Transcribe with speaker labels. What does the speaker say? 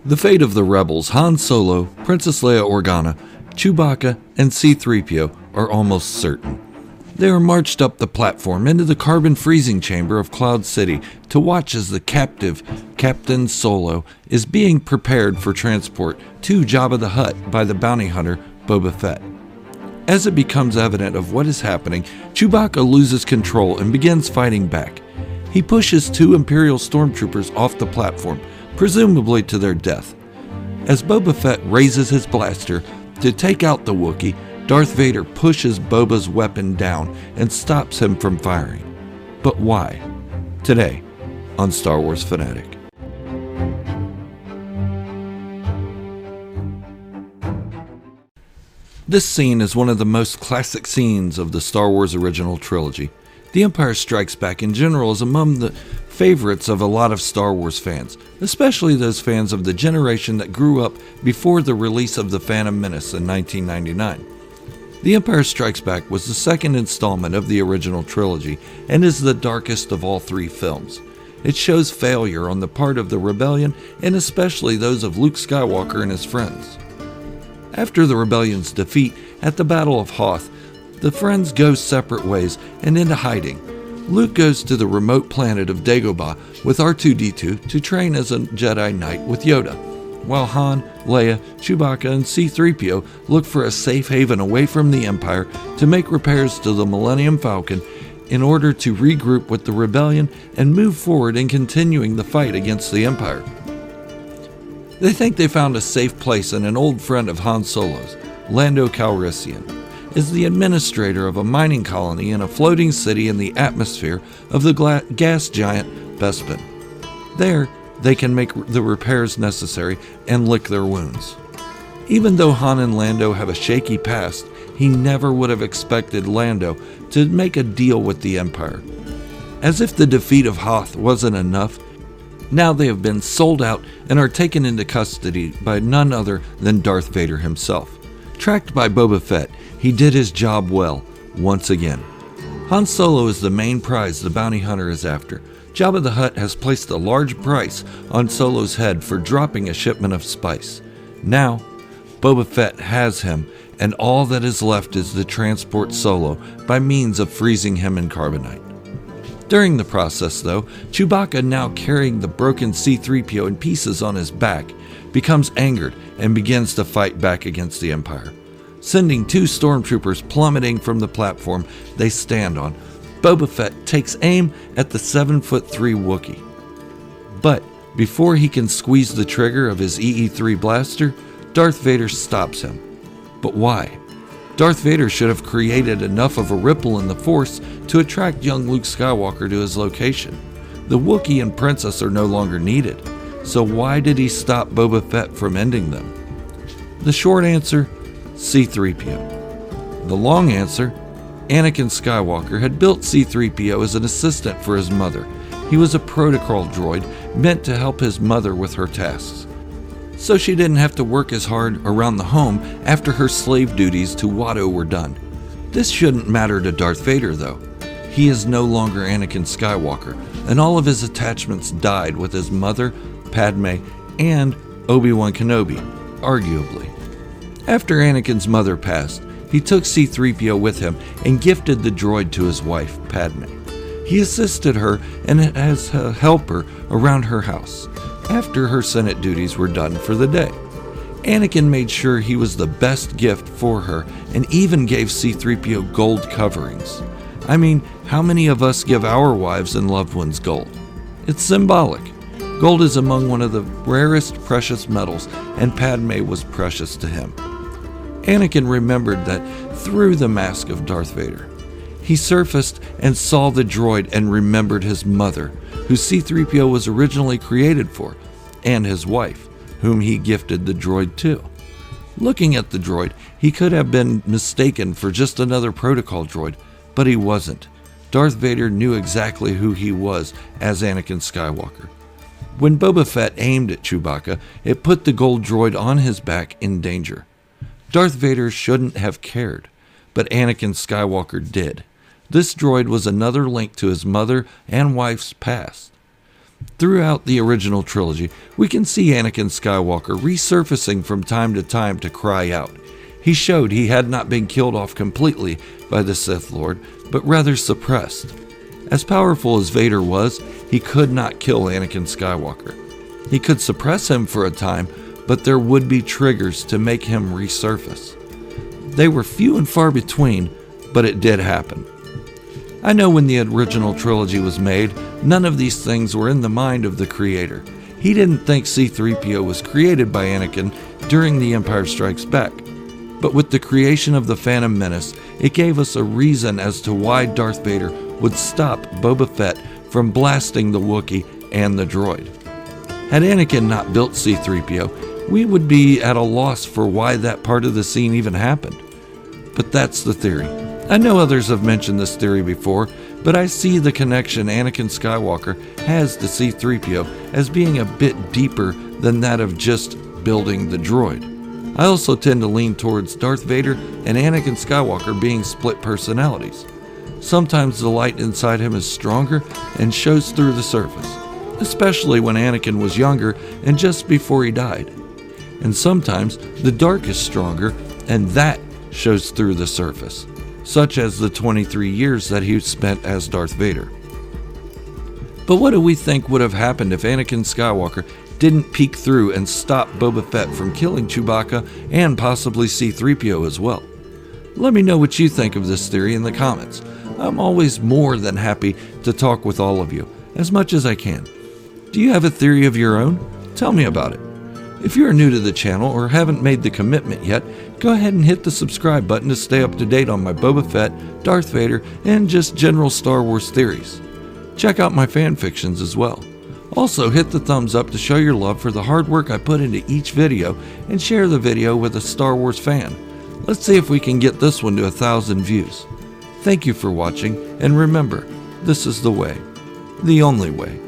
Speaker 1: The fate of the rebels, Han Solo, Princess Leia Organa, Chewbacca, and C-3PO are almost certain. They are marched up the platform into the carbon freezing chamber of Cloud City to watch as the captive, Captain Solo, is being prepared for transport to Jabba the Hutt by the bounty hunter Boba Fett. As it becomes evident of what is happening, Chewbacca loses control and begins fighting back. He pushes 2 Imperial stormtroopers off the platform, presumably to their death. As Boba Fett raises his blaster to take out the Wookiee, Darth Vader pushes Boba's weapon down and stops him from firing. But why? Today, on Star Wars Fanatic. This scene is one of the most classic scenes of the Star Wars original trilogy. The Empire Strikes Back in general is among the favorites of a lot of Star Wars fans, especially those fans of the generation that grew up before the release of The Phantom Menace in 1999. The Empire Strikes Back was the second installment of the original trilogy and is the darkest of all 3 films. It shows failure on the part of the rebellion and especially those of Luke Skywalker and his friends. After the rebellion's defeat at the Battle of Hoth, the friends go separate ways and into hiding. Luke goes to the remote planet of Dagobah with R2-D2 to train as a Jedi Knight with Yoda, while Han, Leia, Chewbacca, and C-3PO look for a safe haven away from the Empire to make repairs to the Millennium Falcon in order to regroup with the rebellion and move forward in continuing the fight against the Empire. They think they found a safe place, and an old friend of Han Solo's, Lando Calrissian, is the administrator of a mining colony in a floating city in the atmosphere of the gas giant Bespin. There, they can make the repairs necessary and lick their wounds. Even though Han and Lando have a shaky past, he never would have expected Lando to make a deal with the Empire. As if the defeat of Hoth wasn't enough, now they have been sold out and are taken into custody by none other than Darth Vader himself. Tracked by Boba Fett, he did his job well, once again. Han Solo is the main prize the bounty hunter is after. Jabba the Hutt has placed a large price on Solo's head for dropping a shipment of spice. Now, Boba Fett has him, and all that is left is to transport Solo by means of freezing him in carbonite. During the process, though, Chewbacca, now carrying the broken C-3PO in pieces on his back, becomes angered and begins to fight back against the Empire. Sending 2 stormtroopers plummeting from the platform they stand on, Boba Fett takes aim at the 7'3" Wookiee. But before he can squeeze the trigger of his EE-3 blaster, Darth Vader stops him. But why? Darth Vader should have created enough of a ripple in the Force to attract young Luke Skywalker to his location. The Wookiee and Princess are no longer needed, so why did he stop Boba Fett from ending them? The short answer, C-3PO. The long answer, Anakin Skywalker had built C-3PO as an assistant for his mother. He was a protocol droid meant to help his mother with her tasks, so she didn't have to work as hard around the home after her slave duties to Watto were done. This shouldn't matter to Darth Vader, though. He is no longer Anakin Skywalker, and all of his attachments died with his mother, Padme, and Obi-Wan Kenobi, arguably. After Anakin's mother passed, he took C-3PO with him and gifted the droid to his wife, Padme. He assisted her and as a helper around her house after her Senate duties were done for the day. Anakin made sure he was the best gift for her and even gave C-3PO gold coverings. I mean, how many of us give our wives and loved ones gold? It's symbolic. Gold is among one of the rarest precious metals, and Padme was precious to him. Anakin remembered that through the mask of Darth Vader. He surfaced and saw the droid and remembered his mother, who C-3PO was originally created for, and his wife, whom he gifted the droid to. Looking at the droid, he could have been mistaken for just another protocol droid, but he wasn't. Darth Vader knew exactly who he was as Anakin Skywalker. When Boba Fett aimed at Chewbacca, it put the gold droid on his back in danger. Darth Vader shouldn't have cared, but Anakin Skywalker did. This droid was another link to his mother and wife's past. Throughout the original trilogy, we can see Anakin Skywalker resurfacing from time to cry out. He showed he had not been killed off completely by the Sith Lord, but rather suppressed. As powerful as Vader was, he could not kill Anakin Skywalker. He could suppress him for a time, but there would be triggers to make him resurface. They were few and far between, but it did happen. I know when the original trilogy was made, none of these things were in the mind of the creator. He didn't think C-3PO was created by Anakin during The Empire Strikes Back. But with the creation of the Phantom Menace, it gave us a reason as to why Darth Vader would stop Boba Fett from blasting the Wookiee and the droid. Had Anakin not built C-3PO, we would be at a loss for why that part of the scene even happened. But that's the theory. I know others have mentioned this theory before, but I see the connection Anakin Skywalker has to C-3PO as being a bit deeper than that of just building the droid. I also tend to lean towards Darth Vader and Anakin Skywalker being split personalities. Sometimes the light inside him is stronger and shows through the surface, especially when Anakin was younger and just before he died. And sometimes the dark is stronger and that shows through the surface, such as the 23 years that he spent as Darth Vader. But what do we think would have happened if Anakin Skywalker didn't peek through and stop Boba Fett from killing Chewbacca and possibly C-3PO as well? Let me know what you think of this theory in the comments. I'm always more than happy to talk with all of you, as much as I can. Do you have a theory of your own? Tell me about it. If you are new to the channel or haven't made the commitment yet, go ahead and hit the subscribe button to stay up to date on my Boba Fett, Darth Vader, and just general Star Wars theories. Check out my fan fictions as well. Also, hit the thumbs up to show your love for the hard work I put into each video and share the video with a Star Wars fan. Let's see if we can get this one to 1,000 views. Thank you for watching, and remember, this is the way, the only way.